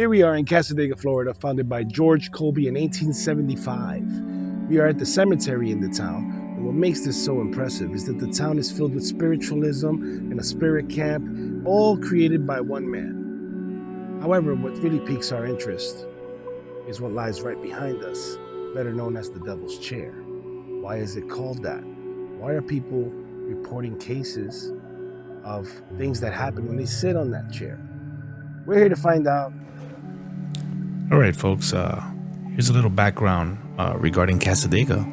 Here we are in Cassadaga, Florida, founded by George Colby in 1875. We are at the cemetery in the town, and what makes this so impressive is that the town is filled with spiritualism and a spirit camp, all created by one man. However, what really piques our interest is what lies right behind us, better known as the Devil's Chair. Why is it called that? Why are people reporting cases of things that happen when they sit on that chair? We're here to find out. All right, folks, here's a little background regarding Cassadaga.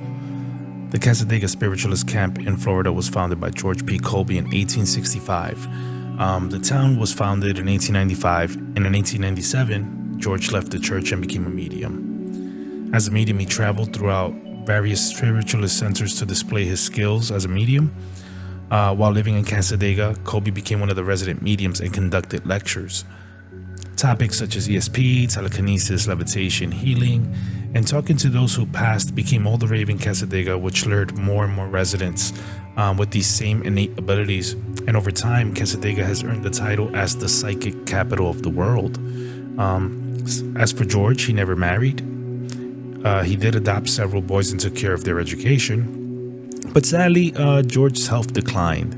The Cassadaga Spiritualist Camp in Florida was founded by George P. Colby in 1865. The town was founded in 1895, and in 1897, George left the church and became a medium. As a medium, he traveled throughout various spiritualist centers to display his skills as a medium. While living in Cassadaga, Colby became one of the resident mediums and conducted lectures. Topics such as ESP, telekinesis, levitation, healing, and talking to those who passed became all the rave in Cassadaga, which lured more and more residents with these same innate abilities. And over time, Cassadaga has earned the title as the psychic capital of the world. As for George, he never married. He did adopt several boys and took care of their education. But sadly, George's health declined.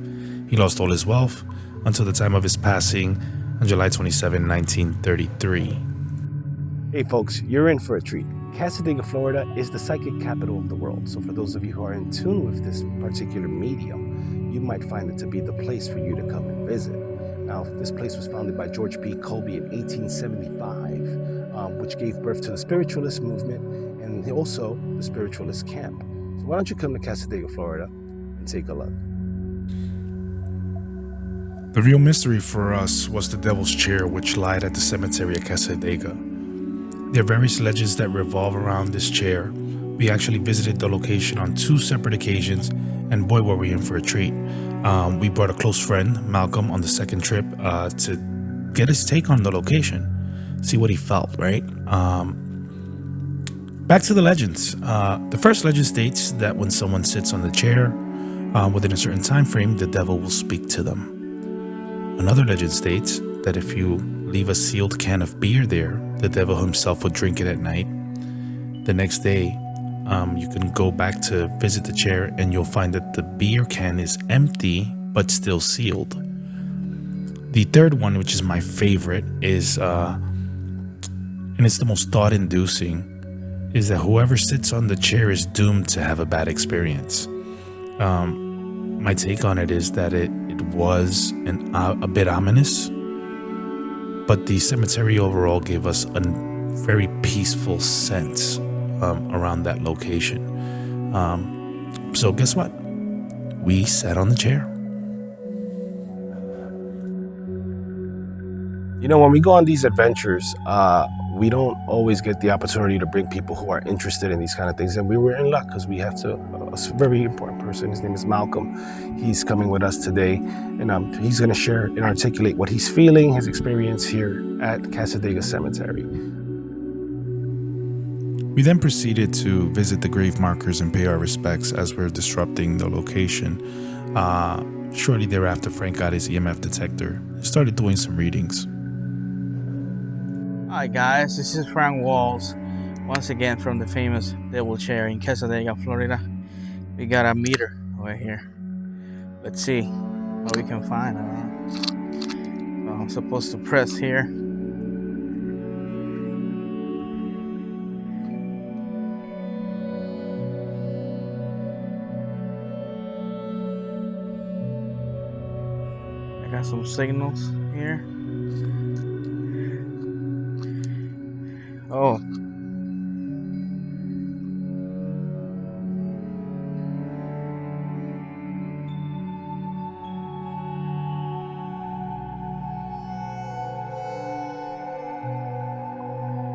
He lost all his wealth until the time of his passing on July 27, 1933. Hey folks, you're in for a treat. Cassadaga, Florida is the psychic capital of the world. So for those of you who are in tune with this particular medium, you might find it to be the place for you to come and visit. Now, this place was founded by George P. Colby in 1875, which gave birth to the spiritualist movement and also the spiritualist camp. So why don't you come to Cassadaga, Florida and take a look. The real mystery for us was the Devil's Chair, which lied at the cemetery at Cassadaga. There are various legends that revolve around this chair. We actually visited the location on 2 separate occasions, and boy, were we in for a treat. We brought a close friend, Malcolm, on the second trip to get his take on the location, see what he felt, right? Back to the legends. The first legend states that when someone sits on the chair, within a certain time frame, the devil will speak to them. Another legend states that if you leave a sealed can of beer there, the devil himself will drink it at night. The next day, you can go back to visit the chair and you'll find that the beer can is empty but still sealed. The third one, which is my favorite, is, and it's the most thought-inducing, is that whoever sits on the chair is doomed to have a bad experience. My take on it is that it was a bit ominous, but the cemetery overall gave us a very peaceful sense around that location. So guess what? We sat on the chair. You know, when we go on these adventures, we don't always get the opportunity to bring people who are interested in these kind of things. And we were in luck because we have a very important person. His name is Malcolm. He's coming with us today, and he's going to share and articulate what he's feeling, his experience here at Cassadaga Cemetery. We then proceeded to visit the grave markers and pay our respects as we're disrupting the location. Shortly thereafter, Frank got his EMF detector and started doing some readings. Hi guys, this is Frank Walls, once again from the famous Devil Chair in Cassadaga, Florida. We got a meter over here. Let's see what we can find. So I'm supposed to press here. I got some signals here. Oh.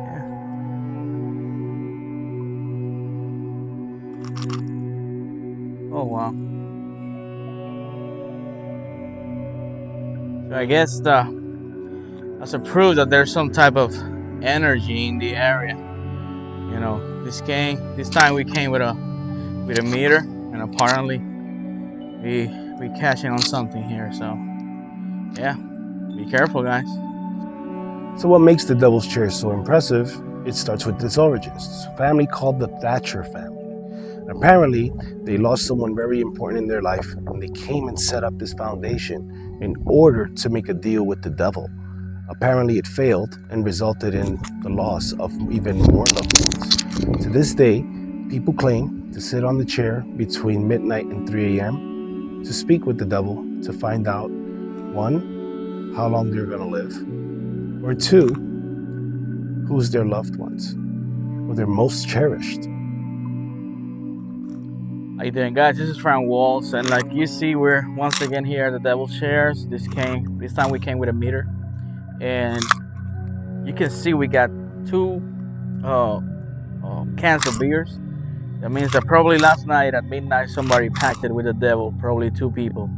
Yeah. Oh wow. So I guess that's a proof that there's some type of energy in the area. You know, this time we came with a meter, and apparently we cashing on something here. So yeah, be careful, guys. So what makes the Devil's Chair so impressive? It starts with its origins. It's a family called the Thatcher family. And apparently, they lost someone very important in their life, and they came and set up this foundation in order to make a deal with the devil. Apparently, it failed and resulted in the loss of even more loved ones. To this day, people claim to sit on the chair between midnight and 3 a.m. to speak with the devil to find out, 1, how long they're going to live, or 2, who's their loved ones, or their most cherished. How you doing, guys? This is Frank Walls, and like you see, we're once again here at the Devil's Chairs. This time we came with a meter, and you can see we got 2 cans of beers. That means that probably last night at midnight somebody packed it with the devil, probably 2 people.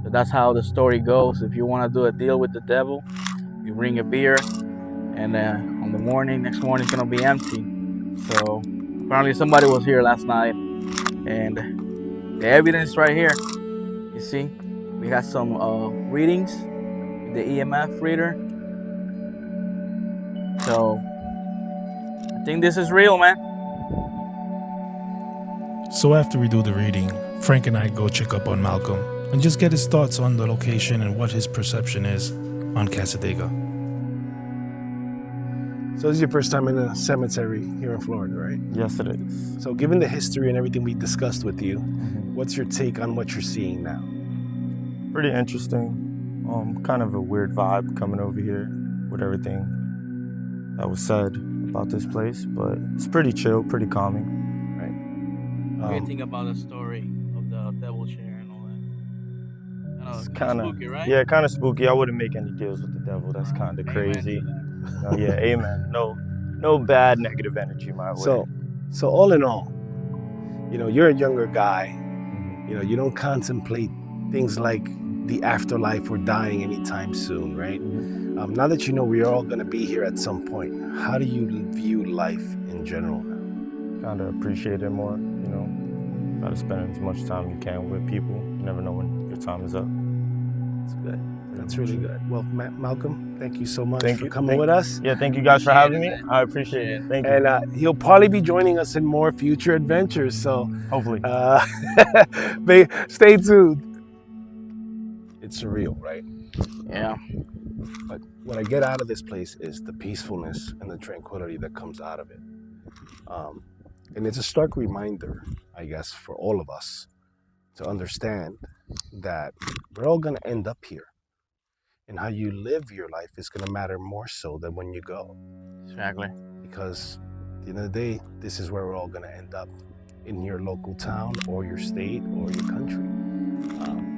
So that's how the story goes. If you want to do a deal with the devil, you bring a beer, and on the next morning it's gonna be empty. So apparently somebody was here last night, and the evidence right here. You see, we got some readings, the EMF reader. So I think this is real, man. So after we do the reading, Frank and I go check up on Malcolm and just get his thoughts on the location and what his perception is on Cassadaga. So this is your first time in a cemetery here in Florida, right? Yes, it is. So given the history and everything we discussed with you, what's your take on what you're seeing now? Pretty interesting. Kind of a weird vibe coming over here with everything that was said about this place, but it's pretty chill, pretty calming. What do you think about the story of the Devil's Chair and all that? It's kind of spooky, right? Yeah, kind of spooky. I wouldn't make any deals with the devil. That's kind of crazy. Yeah, amen. No bad negative energy my way. So all in all, you're a younger guy. You don't contemplate things like the afterlife or dying anytime soon, right? Now that you know we are all going to be here at some point, how do you view life in general now? Kind of appreciate it more, Try to spend as much time you can with people. You never know when your time is up. That's good. That's really good. Well, Malcolm, thank you so much for coming Thank with us. Yeah, thank you guys for having me. I appreciate it. Thank you. And he'll probably be joining us in more future adventures. So hopefully, stay tuned. It's surreal, right? Yeah. But what I get out of this place is the peacefulness and the tranquility that comes out of it. And it's a stark reminder, I guess, for all of us to understand that we're all going to end up here. And how you live your life is going to matter more so than when you go. Exactly. Because at the end of the day, this is where we're all going to end up, in your local town or your state or your country.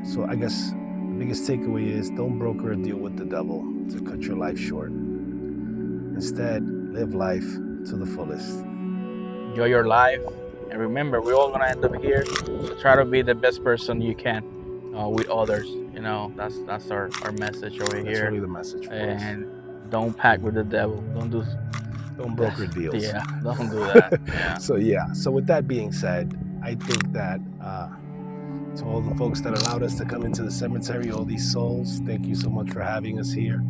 So I guess the biggest takeaway is don't broker a deal with the devil to cut your life short. Instead, live life to the fullest. Enjoy your life, and remember, we're all gonna end up here. So try to be the best person you can with others. That's our message over here. That's really the message for us. And don't pack with the devil. Don't broker deals. Yeah, don't do that. Yeah. So with that being said, I think that to all the folks that allowed us to come into the cemetery, all these souls, thank you so much for having us here.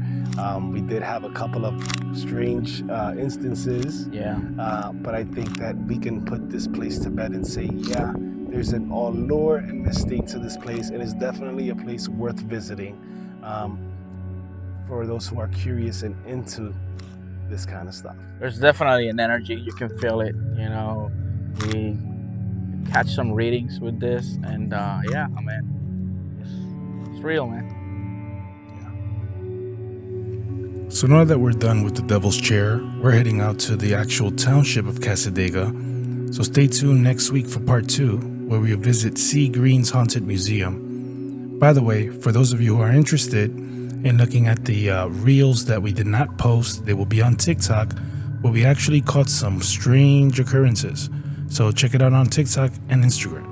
We did have a couple of strange instances. Yeah. But I think that we can put this place to bed and say, yeah, there's an allure and mystique to this place, and it's definitely a place worth visiting for those who are curious and into this kind of stuff. There's definitely an energy. You can feel it. We catch some readings with this, and it's real, man. So now that we're done with the Devil's Chair, we're heading out to the actual township of Cassadaga. So stay tuned next week for part 2, where we visit C. Green's Haunted Museum. By the way, for those of you who are interested in looking at the reels that we did not post, they will be on TikTok, where we actually caught some strange occurrences. So check it out on TikTok and Instagram.